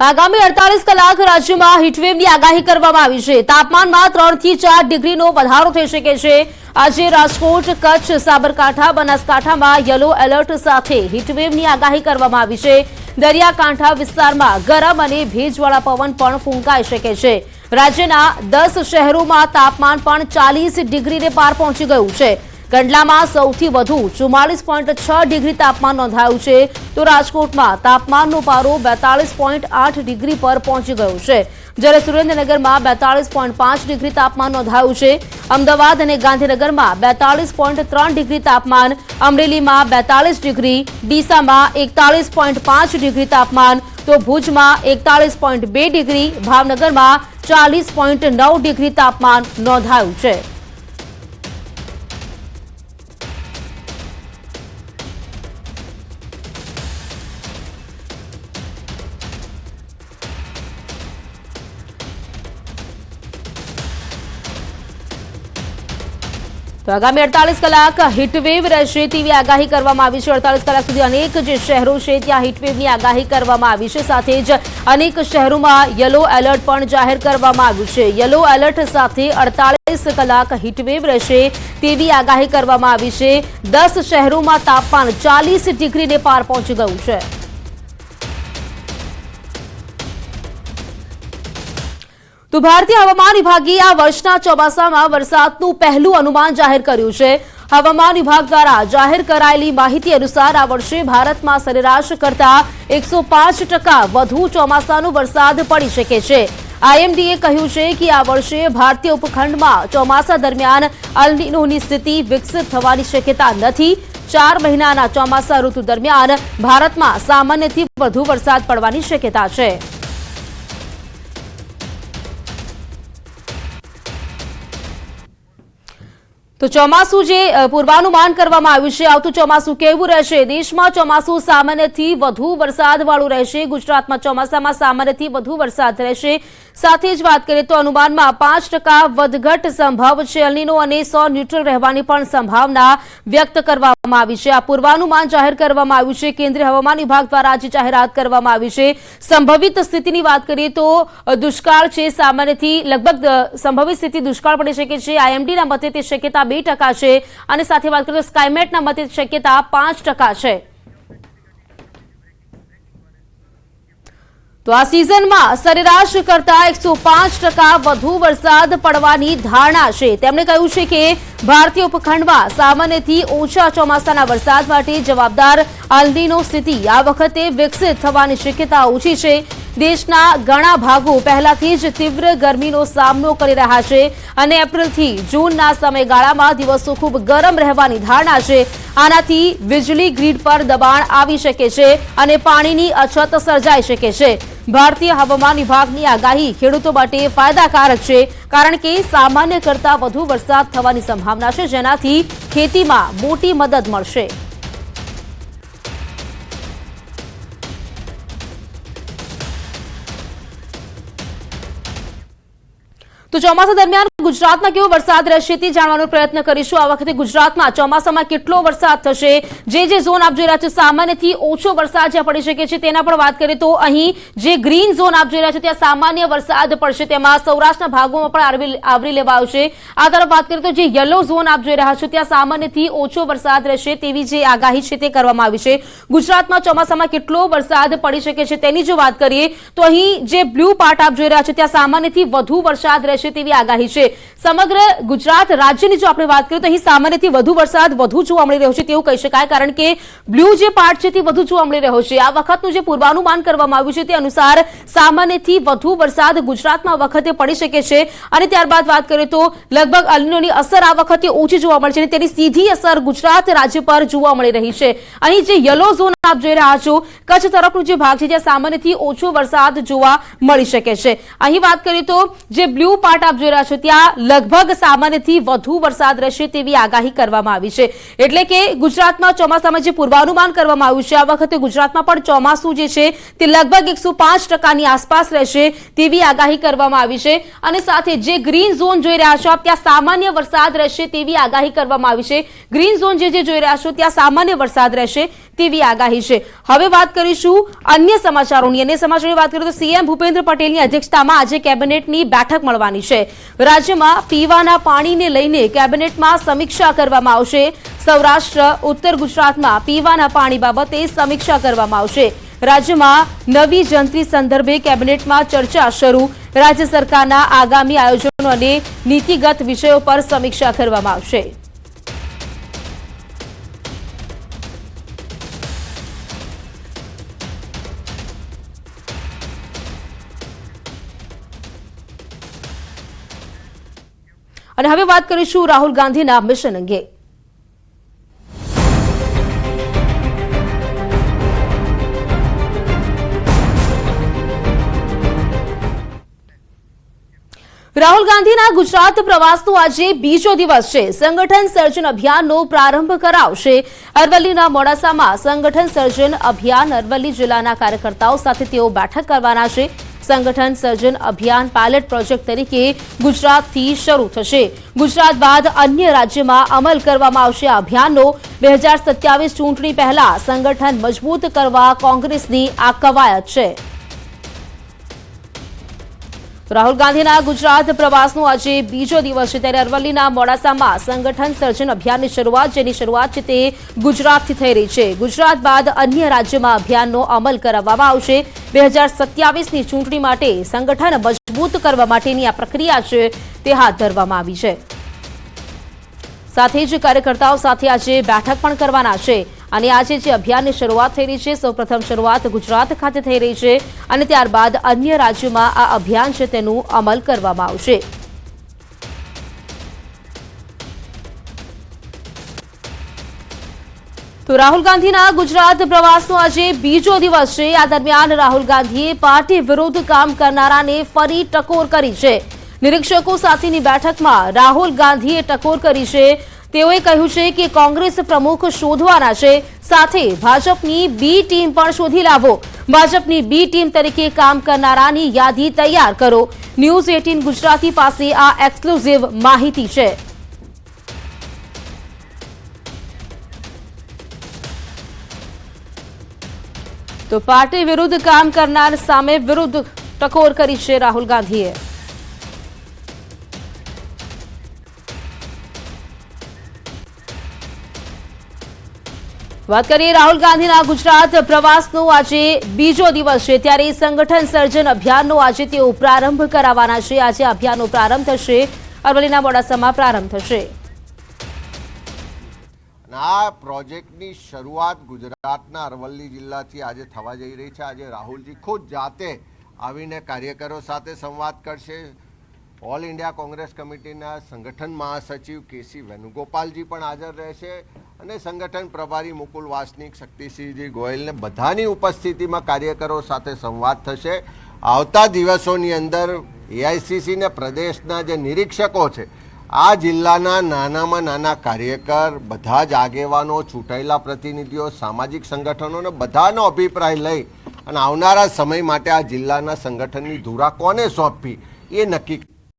આગામી 48 કલાક રાજ્યમાં હીટવેવની આગાહી કરવામાં આવી છે। તાપમાનમાં 3 થી 4 ડિગ્રીનો વધારો થઈ શકે છે। આજે રાજકોટ, કચ્છ, સાબરકાંઠા, બનાસકાંઠામાં યલો એલર્ટ સાથે હીટવેવની આગાહી કરવામાં આવી છે। દરિયાકાંઠા વિસ્તારમાં ગરમ અને ભેજવાળા પવન પણ ફૂંકાઈ શકે છે। રાજ્યના 10 શહેરોમાં તાપમાન પણ 40 ડિગ્રીને પાર પહોંચી ગયું છે। કંડલામાં સૌથી વધુ 44.6 ડિગ્રી તાપમાન નોંધાયું છે, તો રાજકોટમાં તાપમાનનો પારો 42.8 ડિગ્રી પર પહોંચી ગયો છે, જ્યારે સુરેન્દ્રનગરમાં 42.5 ડિગ્રી તાપમાન નોંધાયું છે। અમદાવાદ અને ગાંધીનગરમાં 42.3 ડિગ્રી તાપમાન, અમરેલીમાં 42 ડિગ્રી, ડીસામાં 41.5 ડિગ્રી તાપમાન, તો ભુજમાં 41.2 ડિગ્રી, ભાવનગરમાં 40.9 ડિગ્રી તાપમાન નોંધાયું છે। તો આગામી 48 કલાક હીટવેવ રહેશે તેવી આગાહી કરવામાં આવી છે। 48 કલાક સુધી અનેક જે શહેરો છે ત્યાં હીટવેવની આગાહી કરવામાં આવી છે। સાથે જ અનેક શહેરોમાં યલો એલર્ટ પણ જાહેર કરવામાં આવ્યું છે। યલો એલર્ટ સાથે 48 કલાક હીટવેવ રહેશે તેવી આગાહી કરવામાં આવી છે। 10 શહેરોમાં તાપમાન 40 ડિગ્રીને પાર પહોંચી ગયું છે। તો ભારતીય હવામાન વિભાગે આ વર્ષના ચોમાસામાં વરસાદનું પહેલું અનુમાન જાહેર કર્યું છે। હવામાન વિભાગ દ્વારા જાહેર કરાયેલી માહિતી અનુસાર આ વર્ષે ભારતમાં સરેરાશ કરતા 105% વધુ ચોમાસાનો વરસાદ પડી શકે છે। આઈએમડીએ કહ્યું છે કે આ વર્ષે ભારતીય ઉપખંડમાં ચોમાસા દરમિયાન અલ નીનોની સ્થિતિ વિકસિત થવાની શક્યતા નથી। 4 મહિનાના ચોમાસા ઋતુ દરમિયાન ભારતમાં સામાન્યથી વધુ વરસાદ પડવાની શક્યતા છે। તો ચોમાસું જે પૂર્વાનુમાન કરવામાં આવ્યું છે, આવતું ચોમાસું કેવું રહેશે? દેશમાં ચોમાસું સામાન્યથી વધુ વરસાદવાળું રહેશે। ગુજરાતમાં ચોમાસામાં સામાન્યથી વધુ વરસાદ રહેશે। સાથે જ વાત કરીએ તો અનુમાનમાં 5% વધઘટ સંભવ છે। અલ નીનો અને 100 ન્યુટ્રલ રહેવાની પણ સંભાવના વ્યક્ત કરવામાં આવી છે। આ પૂર્વાનુમાન જાહેર કરવામાં આવ્યું છે। કેન્દ્રીય હવામાન વિભાગ દ્વારા આજે જાહેરાત કરવામાં આવી છે। સંભવિત સ્થિતિની વાત કરીએ તો દુષ્કાળ છે, સામાન્યથી લગભગ સંભવિત સ્થિતિ દુષ્કાળ પડી શકે છે। આઈએમડીના મતે તે શક્યતા 2% છે અને સાથે વાત કરીએ તો સ્કાયમેટના મતે શક્યતા 5% છે। તો આ સિઝનમાં સરેરાશ કરતા 105% વધુ વરસાદ પડવાની ધારણા છે। તેમણે કહ્યું છે કે ભારતીય ઉપખંડમાં સામાન્યથી ઓછા ચોમાસાના વરસાદ માટે જવાબદાર અલ નીનો સ્થિતિ આ વખતે વિકસિત થવાની શક્યતા ઓછી છે। દેશના ઘણા ભાગો પહેલાથી જ તીવ્ર ગરમીનો સામનો કરી રહ્યા છે અને એપ્રિલથી જૂનના સમયગાળામાં દિવસો ખૂબ ગરમ રહેવાની ધારણા છે। આનાથી વીજળી ગ્રીડ પર દબાણ આવી શકે છે અને પાણીની અછત સર્જાઈ શકે છે। ભારતીય હવામાન વિભાગની આગાહી ખેડૂતો માટે ફાયદાકારક છે, કારણ કે સામાન્ય કરતા વધુ વરસાદ થવાની સંભાવના છે, જેનાથી ખેતીમાં મોટી મદદ મળશે। તો ચોમાસા દરમિયાન ગુજરાતમાં કેવો વરસાદ રહેશે તે જાણવાનો પ્રયત્ન કરીશું। આ વખતે ગુજરાતમાં ચોમાસામાં કેટલો વરસાદ થશે, જે ઝોન આપ જોઈ રહ્યા છો સામાન્યથી ઓછો વરસાદ જ્યાં પડી શકે છે તેના પર વાત કરીએ તો અહીં જે ગ્રીન ઝોન આપ જોઈ રહ્યા છો ત્યાં સામાન્ય વરસાદ પડશે, તેમાં સૌરાષ્ટ્રના ભાગોમાં પણ આવરી લેવાયો છે। આ તરફ વાત કરીએ તો જે યલો ઝોન આપ જોઈ રહ્યા છો ત્યાં સામાન્યથી ઓછો વરસાદ રહેશે તેવી જે આગાહી છે તે કરવામાં આવી છે। ગુજરાતમાં ચોમાસામાં કેટલો વરસાદ પડી શકે છે તેની જો વાત કરીએ તો અહીં જે બ્લુ પાર્ટ આપ જોઈ રહ્યા છો ત્યાં સામાન્યથી વધુ વરસાદ રહેશે તેવી આગાહી છે। સમગ્ર ગુજરાત રાજ્યની જો આપણે વાત કરીએ તો અહીં સામાન્યથી વધુ વરસાદ વધુ જોવા મળી રહ્યો છે તેવું કહી શકાય, કારણ કે બ્લુ જે પાર્ટ છે તે વધુ જોવા મળી રહ્યો છે। આ વખતનું જે પૂર્વાનુમાન કરવામાં આવ્યું છે તે અનુસાર સામાન્યથી વધુ વરસાદ ગુજરાતમાં આ વખતે પડી શકે છે અને ત્યારબાદ વાત કરીએ તો લગભગ અલ નીનોની અસર આ વખતે ઓછી જોવા મળશે અને તેની સીધી અસર ગુજરાત રાજ્ય પર જોવા મળી રહી છે। અહીં જે યલો ઝોન આપ જોઈ રહ્યા છો કચ્છ તરફનો જે ભાગ છે જ્યાં સામાન્યથી ઓછો વરસાદ જોવા મળી શકે છે। અહીં વાત કરીએ તો જે બ્લુ પાર્ટ આપ જોઈ રહ્યા છો ત્યાં જિલ્લામાં લગભગ સામાન્યથી વધુ વરસાદ રહેશે તેવી આગાહી કરવામાં આવી છે। એટલે કે ગુજરાતમાં ચોમાસામાં જે પૂર્વાનુમાન કરવામાં આવ્યું છે આ વખતે ગુજરાતમાં પણ ચોમાસું જે છે તે લગભગ 105% આસપાસ રહેશે તેવી આગાહી કરવામાં આવી છે। અને સાથે જે ગ્રીન ઝોન જોઈ રહ્યા છો ત્યાં સામાન્ય વરસાદ રહેશે તેવી આગાહી કરવામાં આવી છે। ગ્રીન ઝોન જે જોઈ રહ્યા છો ત્યાં સામાન્ય વરસાદ રહેશે તેવી આગાહી છે। હવે વાત કરીશું અન્ય સમાચારોની। અન્ય સમાચારોની વાત કરીએ તો સીએમ ભૂપેન્દ્ર પટેલની અધ્યક્ષતામાં આજે કેબિનેટની બેઠક મળવાની છે। રાજ્યમાં પીવાના પાણીને લઈને કેબિનેટમાં સમીક્ષા કરવામાં આવશે। સૌરાષ્ટ્ર ઉત્તર ગુજરાતમાં પીવાના પાણી બાબતે સમીક્ષા કરવામાં આવશે। રાજ્યમાં નવી જંત્રી સંદર્ભે કેબિનેટમાં ચર્ચા શરૂ। રાજ્ય સરકારના આગામી આયોજનો અને નીતિગત વિષયો પર સમીક્ષા કરવામાં આવશે। અને હવે વાત કરીશું રાહુલ ગાંધીના મિશન અંગે। રાહુલ ગાંધીના ગુજરાત પ્રવાસનો આજે બીજો દિવસ છે। સંગઠન સર્જન અભિયાનનો પ્રારંભ કરાવશે। અરવલ્લીના મોડાસામાં સંગઠન સર્જન અભિયાન અરવલ્લી જિલ્લાના કાર્યકર્તાઓ સાથે તેઓ બેઠક કરવાના છે। સંગઠન સર્જન અભિયાન પાયલટ પ્રોજેક્ટ તરીકે ગુજરાતથી શરૂ થશે। ગુજરાત બાદ અન્ય રાજ્યમાં અમલ કરવામાં આવશે આ અભિયાનનો। 2027 ચૂંટણી પહેલા સંગઠન મજબૂત કરવા કોંગ્રેસની આ કવાયત છે। રાહુલ ગાંધીના ગુજરાત પ્રવાસનો આજે બીજો દિવસ છે ત્યારે અરવલ્લીના મોડાસામાં સંગઠન સર્જન અભિયાનની શરૂઆત જેની શરૂઆત છે તે ગુજરાતથી થઈ રહી છે। ગુજરાત બાદ અન્ય રાજ્યોમાં અભિયાનનો અમલ કરાવવામાં આવશે। 2027ની ચૂંટણી માટે સંગઠન મજબૂત કરવા માટેની આ પ્રક્રિયા છે તે હાથ ધરવામાં આવી છે। સાથે જ કાર્યકર્તાઓ સાથે આજે બેઠક પણ કરવાના છે। અને આજે જે અભિયાનની શરૂઆત થઈ રહી છે સૌપ્રથમ શરૂઆત ગુજરાત ખાતે થઈ રહી છે અને ત્યારબાદ અન્ય રાજ્યોમાં આ અભિયાન છે તેનું અમલ કરવામાં આવશે। તો રાહુલ ગાંધીના ગુજરાત પ્રવાસનો આજે બીજો દિવસ છે। આ દરમિયાન રાહુલ ગાંધીએ પાર્ટી વિરુદ્ધ કામ કરનારાને ફરી ટકોર કરી છે। નિરીક્ષકો સાથેની બેઠકમાં રાહુલ ગાંધીએ ટકોર કરી છે। તેઓએ કહ્યું છે કે કોંગ્રેસ પ્રમુખ શોધવાના છે, સાથે ભાજપની બી ટીમ પણ શોધી લાવો। ભાજપની બી ટીમ તરીકે કામ કરનારાની યાદી તૈયાર કરો। ન્યૂઝ 18 ગુજરાતી પાસે આ એક્સક્લુઝિવ માહિતી છે। તો પાર્ટી વિરુદ્ધ કામ કરનાર સામે વિરુદ્ધ ટકોર કરી છે રાહુલ ગાંધીએ। વાત કરીએ રાહુલ ગાંધીના ગુજરાત પ્રવાસનો આજે બીજો દિવસ છે ત્યારે સંગઠન સર્જન અભિયાનનો આજે તેઓ પ્રારંભ કરાવવાના છે। આજે અભિયાનનો પ્રારંભ થશે। અરવલ્લીના મોડાસામાં પ્રારંભ થશે। આ પ્રોજેક્ટની શરૂઆત ગુજરાતના અરવલ્લી જિલ્લાથી આજે થવા જઈ રહી છે। આજે રાહુલજી ખુદ જાતે આવીને કાર્યકરો સાથે સંવાદ કરશે। ઓલ ઇન્ડિયા કોંગ્રેસ કમિટીના સંગઠન મહાસચિવ કેસી વેણુગોપાલજી પણ હાજર રહેશે અને સંગઠન પ્રભારી મુકુલ વાસનિક, શક્તિસિંહજી ગોયલને બધાની ઉપસ્થિતિમાં કાર્યકરો સાથે સંવાદ થશે। આવતા દિવસોની અંદર એઆઈસીસીને પ્રદેશના જે નિરીક્ષકો છે આ જિલ્લાના નાનામાં નાના કાર્યકર, બધા જ આગેવાનો, ચૂંટાયેલા પ્રતિનિધિઓ, સામાજિક સંગઠનોને બધાનો અભિપ્રાય લઈ અને આવનારા સમય માટે આ જિલ્લાના સંગઠનની ધુરા કોને સોંપવી એ નક્કી